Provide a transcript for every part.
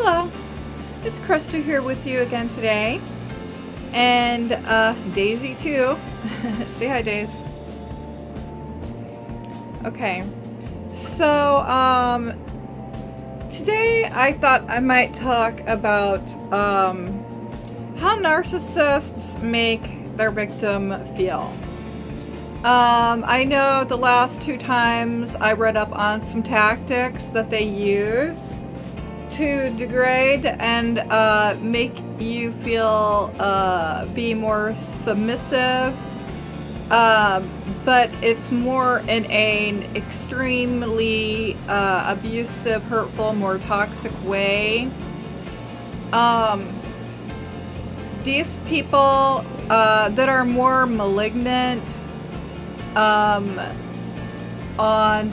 Hello, it's Krista here with you again today, and Daisy too. Say hi, Daisy. Okay, so today I thought I might talk about how narcissists make their victim feel. I know the last 2 times I read up on some tactics that they use to degrade and make you feel be more submissive, but it's more in an extremely abusive, hurtful, more toxic way. These people that are more malignant on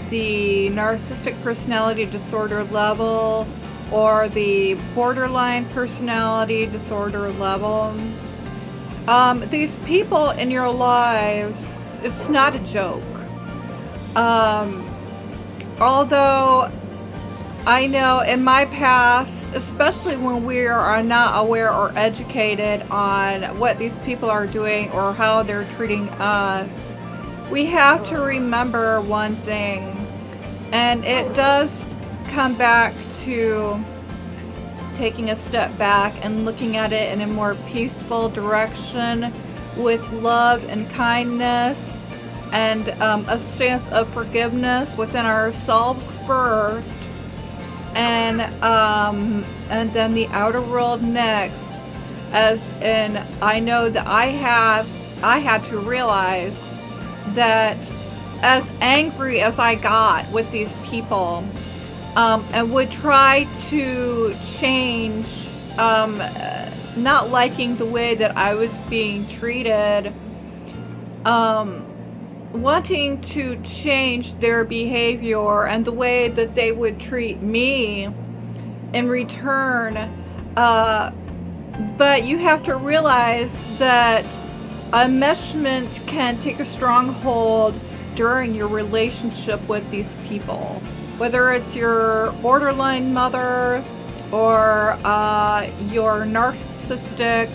the narcissistic personality disorder level or the borderline personality disorder level, these people in your lives, it's not a joke. Although I know in my past, especially when we are not aware or educated on what these people are doing or how they're treating us, we have to remember one thing, and it does come back to taking a step back and looking at it in a more peaceful direction with love and kindness and a stance of forgiveness within ourselves first, and then the outer world next. As in, I know that I had to realize that as angry as I got with these people, and would try to change, not liking the way that I was being treated, wanting to change their behavior and the way that they would treat me in return. But you have to realize that enmeshment can take a strong hold during your relationship with these people. Whether it's your borderline mother or your narcissistic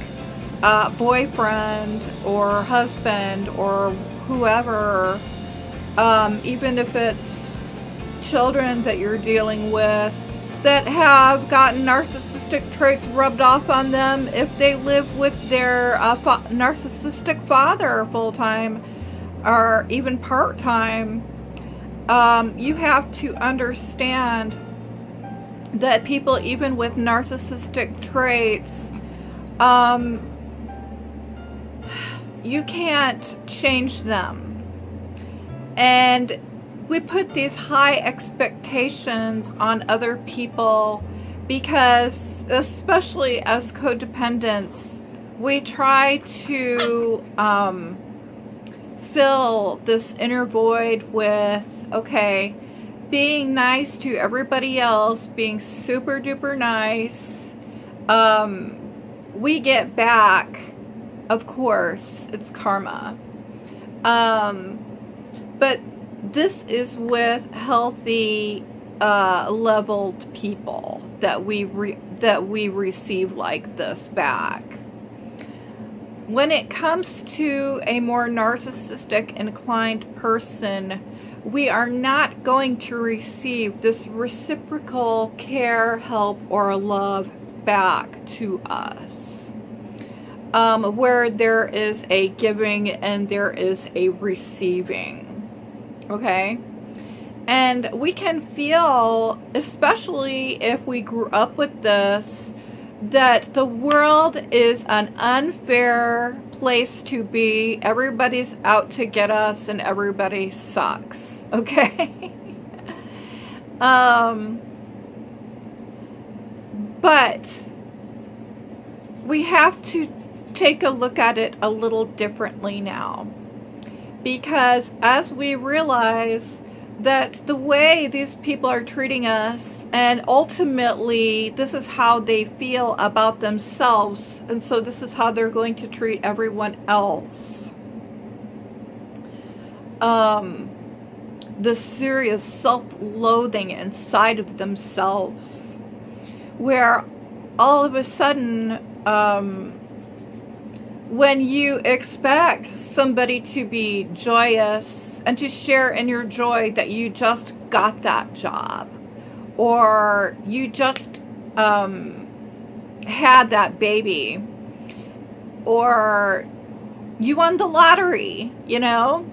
boyfriend or husband or whoever, even if it's children that you're dealing with that have gotten narcissistic traits rubbed off on them, if they live with their narcissistic father full-time or even part-time, you have to understand that people even with narcissistic traits, you can't change them. And we put these high expectations on other people because, especially as codependents, we try to fill this inner void with, okay, being nice to everybody else, being super duper nice, we get back, of course, it's karma. But this is with healthy, leveled people that we receive like this back. When it comes to a more narcissistic inclined person, we are not going to receive this reciprocal care, help, or love back to us, where there is a giving and there is a receiving. Okay? And we can feel, especially if we grew up with this, that the world is an unfair place to be. Everybody's out to get us and everybody sucks. Okay? But we have to take a look at it a little differently now, because as we realize that the way these people are treating us, and ultimately this is how they feel about themselves, and so this is how they're going to treat everyone else. The serious self-loathing inside of themselves where all of a sudden, when you expect somebody to be joyous and to share in your joy that you just got that job, or you just had that baby, or you won the lottery, you know,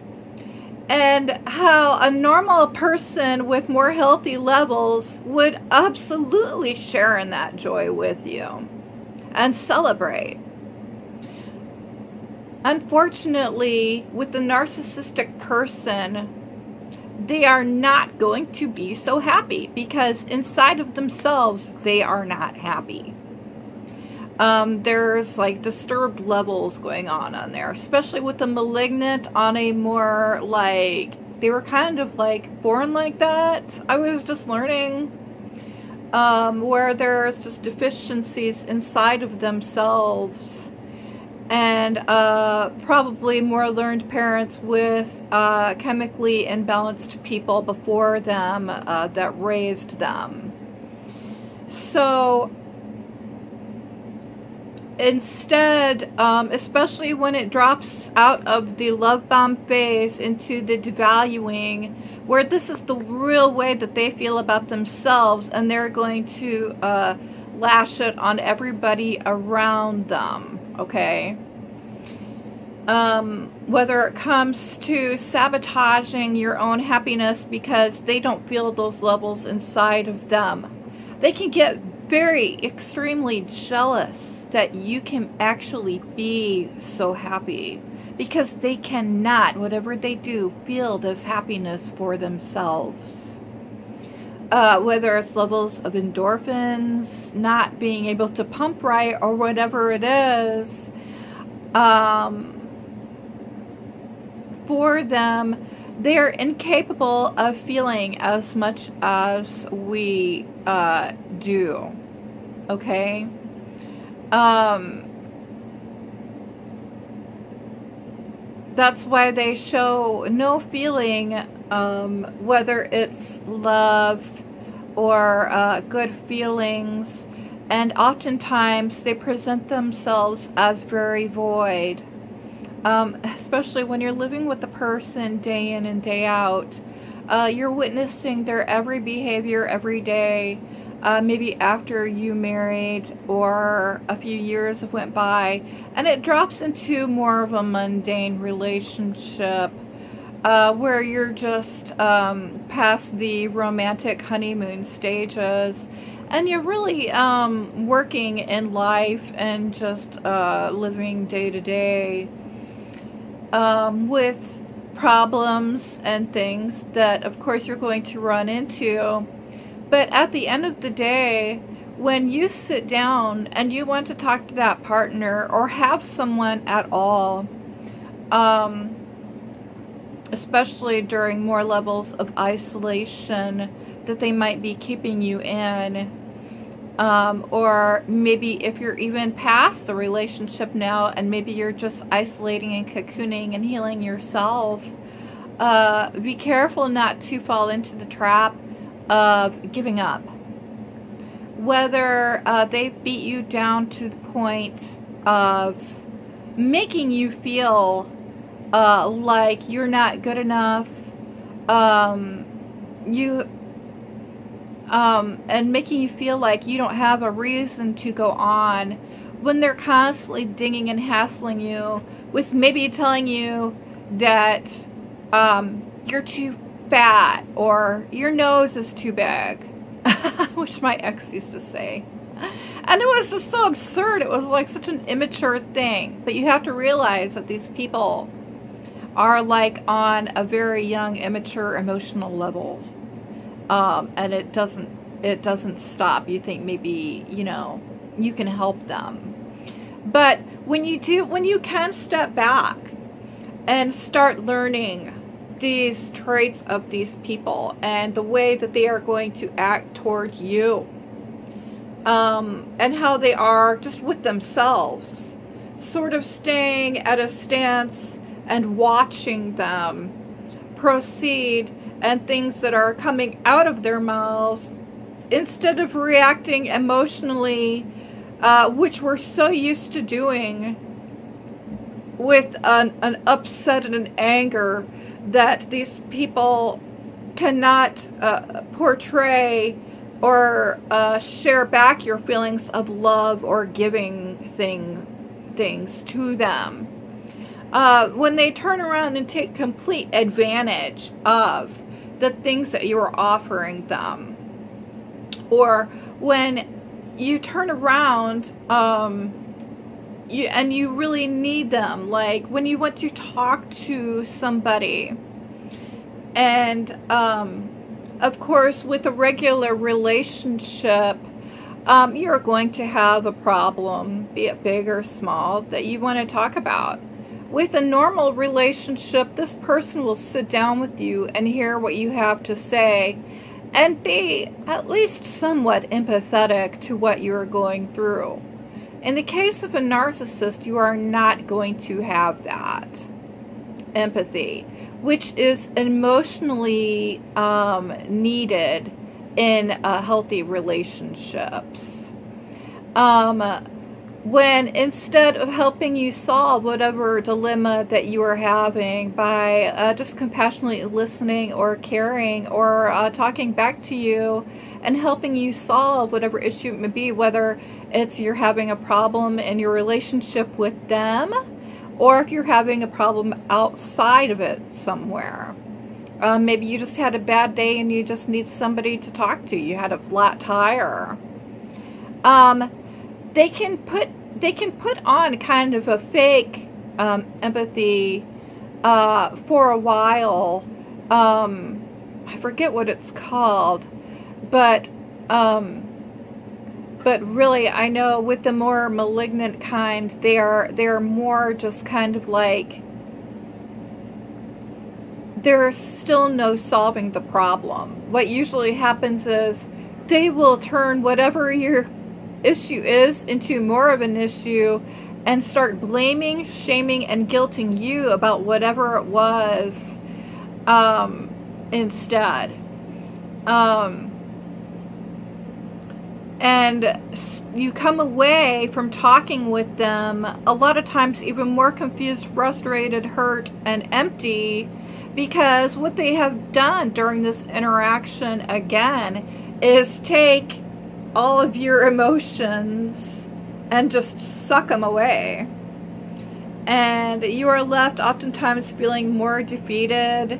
and how a normal person with more healthy levels would absolutely share in that joy with you and celebrate. Unfortunately, with the narcissistic person, they are not going to be so happy because inside of themselves, they are not happy. There's like disturbed levels going on there, especially with the malignant on a more like, they were kind of like born like that. I was just learning, where there's just deficiencies inside of themselves, and probably more learned parents with chemically imbalanced people before them that raised them. So instead, especially when it drops out of the love bomb phase into the devaluing, where this is the real way that they feel about themselves, and they're going to lash it on everybody around them, okay? Whether it comes to sabotaging your own happiness because they don't feel those levels inside of them. They can get very extremely jealous that you can actually be so happy because they cannot, whatever they do, feel this happiness for themselves. Whether it's levels of endorphins, not being able to pump right, or whatever it is, for them, they're incapable of feeling as much as we do, okay? That's why they show no feeling, whether it's love or good feelings, and oftentimes they present themselves as very void. Especially when you're living with the person day in and day out, you're witnessing their every behavior every day, maybe after you married or a few years have went by, and it drops into more of a mundane relationship, where you're just past the romantic honeymoon stages, and you're really working in life and just living day to day, with problems and things that of course you're going to run into. But at the end of the day, when you sit down and you want to talk to that partner or have someone at all, especially during more levels of isolation that they might be keeping you in, or maybe if you're even past the relationship now and maybe you're just isolating and cocooning and healing yourself, be careful not to fall into the trap of giving up. Whether they've beat you down to the point of making you feel like you're not good enough, and making you feel like you don't have a reason to go on, when they're constantly dinging and hassling you with maybe telling you that you're too fat or your nose is too big, which my ex used to say. And it was just so absurd. It was like such an immature thing. But you have to realize that these people are like on a very young, immature emotional level. And it doesn't stop. You think maybe, you know, you can help them. But when you can step back and start learning these traits of these people and the way that they are going to act toward you, and how they are just with themselves, sort of staying at a stance and watching them proceed, and things that are coming out of their mouths instead of reacting emotionally, which we're so used to doing, with an upset and an anger that these people cannot portray or share back your feelings of love or giving things to them. When they turn around and take complete advantage of the things that you are offering them, or when you turn around and you really need them, like when you want to talk to somebody, and of course with a regular relationship, you're going to have a problem, be it big or small, that you want to talk about. With a normal relationship, this person will sit down with you and hear what you have to say and be at least somewhat empathetic to what you're going through. In the case of a narcissist, you are not going to have that empathy, which is emotionally needed in healthy relationships. When instead of helping you solve whatever dilemma that you are having by just compassionately listening or caring or talking back to you and helping you solve whatever issue it may be, whether it's you're having a problem in your relationship with them, or if you're having a problem outside of it somewhere. Maybe you just had a bad day and you just need somebody to talk to. You had a flat tire. They can put on kind of a fake empathy for a while. I forget what it's called, but really, I know with the more malignant kind, they are more just kind of like, there's still no solving the problem. What usually happens is they will turn whatever your issue is into more of an issue and start blaming, shaming, and guilting you about whatever it was instead. And you come away from talking with them a lot of times even more confused, frustrated, hurt, and empty, because what they have done during this interaction again is take all of your emotions and just suck them away. And you are left oftentimes feeling more defeated,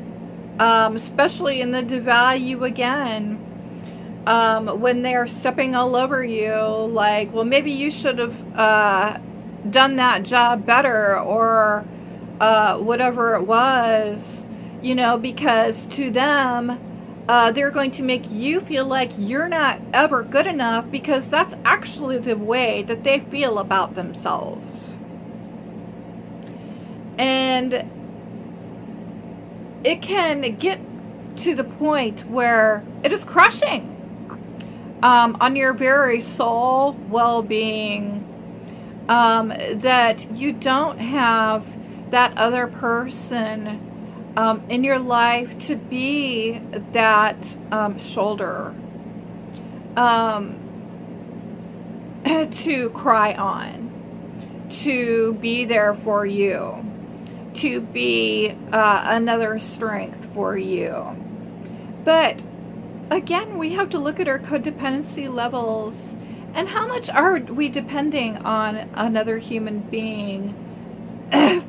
especially in the devalue again, when they're stepping all over you, like, well, maybe you should have done that job better, or whatever it was, you know, because to them, they're going to make you feel like you're not ever good enough, because that's actually the way that they feel about themselves. And it can get to the point where it is crushing on your very soul well-being, that you don't have that other person in your life to be that shoulder to cry on, to be there for you, to be another strength for you. But again, we have to look at our codependency levels and how much are we depending on another human being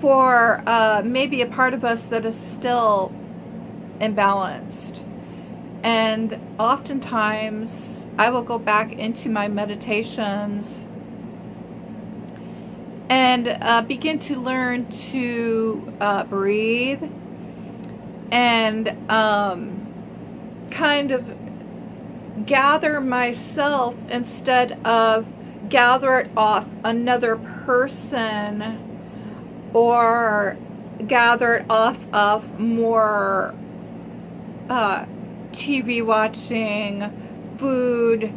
for maybe a part of us that is still imbalanced. And oftentimes I will go back into my meditations and begin to learn to breathe and kind of gather myself instead of gather it off another person, or gather it off of more TV watching, food,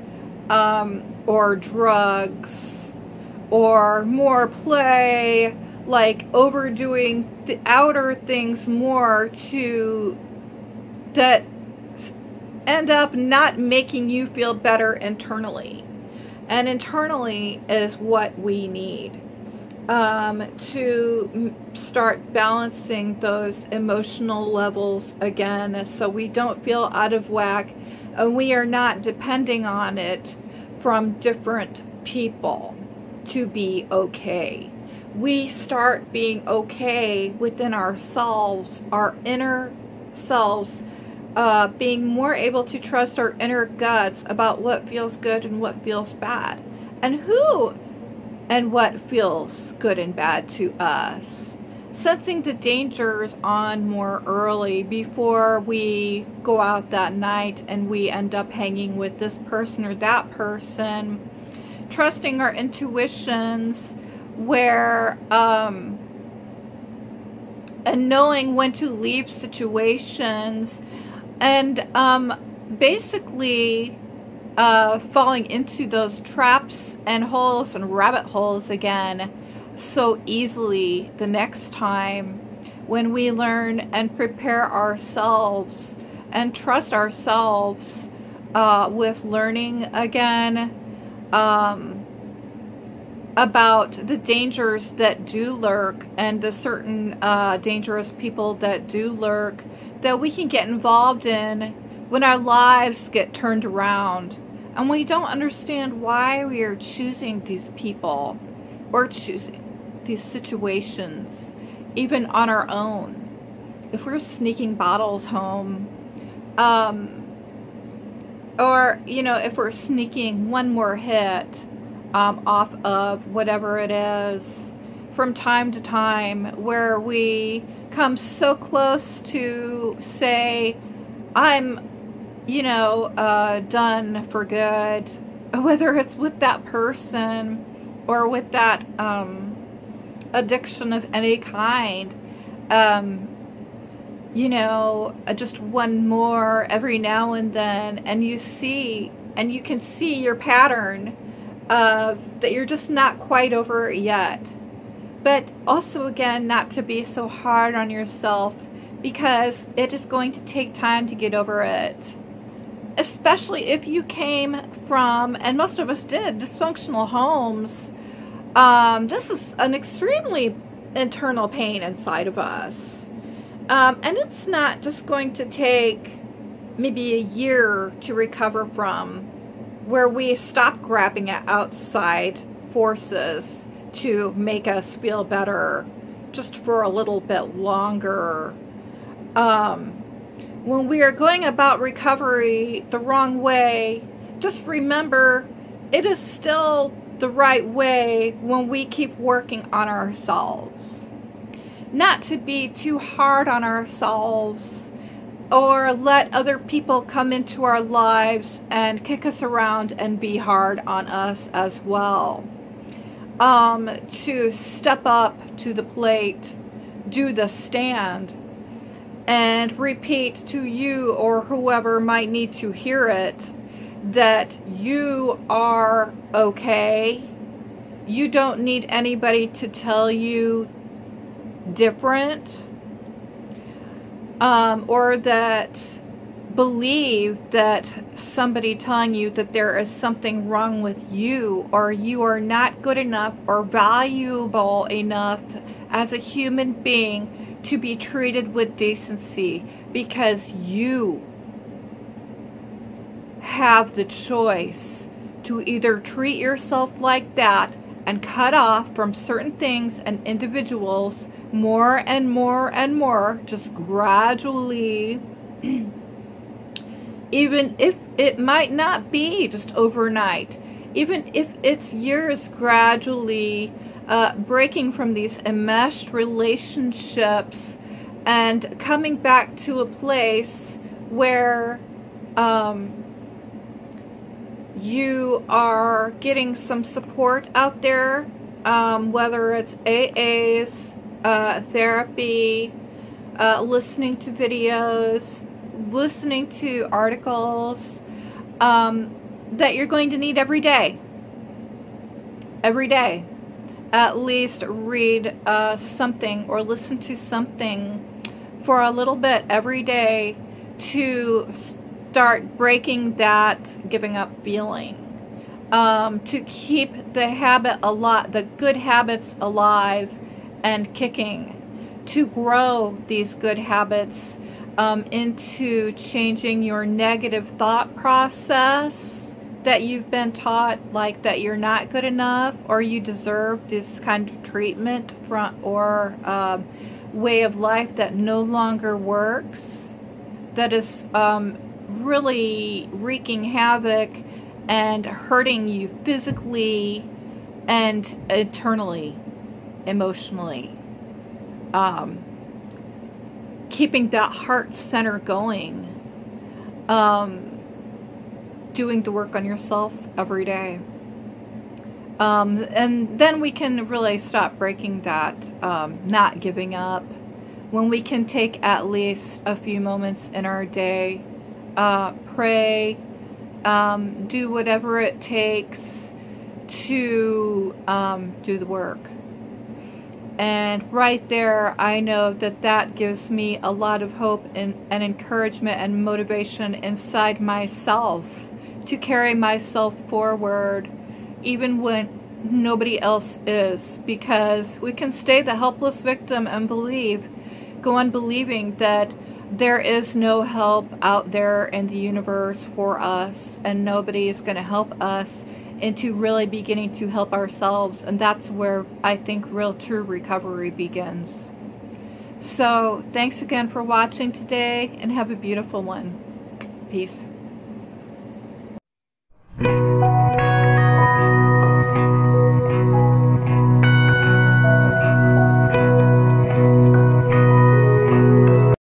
or drugs, or more play, like overdoing the outer things more to that end up not making you feel better internally. And internally is what we need to start balancing those emotional levels again, so we don't feel out of whack and we are not depending on it from different people to be okay. We start being okay within ourselves, our inner selves, being more able to trust our inner guts about what feels good and what feels bad, and who and what feels good and bad to us. Sensing the dangers on more early before we go out that night and we end up hanging with this person or that person. Trusting our intuitions, where and knowing when to leave situations, and basically falling into those traps and holes and rabbit holes again so easily the next time, when we learn and prepare ourselves and trust ourselves with learning again about the dangers that do lurk, and the certain dangerous people that do lurk, that we can get involved in when our lives get turned around and we don't understand why we are choosing these people or choosing these situations, even on our own. If we're sneaking bottles home, or, you know, if we're sneaking one more hit off of whatever it is from time to time, where we come so close to say, I'm, you know, done for good, whether it's with that person or with that addiction of any kind, you know, just one more every now and then, and you see, and you can see your pattern of that you're just not quite over it yet. But also, again, not to be so hard on yourself, because it is going to take time to get over it. Especially if you came from, and most of us did, dysfunctional homes. This is an extremely internal pain inside of us. And it's not just going to take maybe a year to recover from, where we stop grabbing at outside forces to make us feel better just for a little bit longer. When we are going about recovery the wrong way, just remember it is still the right way when we keep working on ourselves. Not to be too hard on ourselves or let other people come into our lives and kick us around and be hard on us as well. To step up to the plate, do the stand, and repeat to you or whoever might need to hear it that you are okay. You don't need anybody to tell you different, or that believe that somebody telling you that there is something wrong with you, or you are not good enough or valuable enough as a human being to be treated with decency, because you have the choice to either treat yourself like that and cut off from certain things and individuals more and more and more, just gradually, even if it might not be just overnight, even if it's years, gradually breaking from these enmeshed relationships and coming back to a place where you are getting some support out there, whether it's AAs, therapy, listening to videos, listening to articles that you're going to need every day. Every day. At least read something or listen to something for a little bit every day to start breaking that giving up feeling. To keep the habit alive, the good habits alive and kicking, to grow these good habits into changing your negative thought process that you've been taught, like that you're not good enough or you deserve this kind of treatment or way of life that no longer works, that is really wreaking havoc and hurting you physically and internally, emotionally. Keeping that heart center going. Doing the work on yourself every day. And then we can really stop breaking that, not giving up. When we can take at least a few moments in our day, pray, do whatever it takes to do the work. And right there, I know that that gives me a lot of hope and encouragement and motivation inside myself to carry myself forward even when nobody else is, because we can stay the helpless victim and go on believing that there is no help out there in the universe for us and nobody is going to help us, into really beginning to help ourselves. And that's where I think real true recovery begins. So thanks again for watching today and have a beautiful one. Peace.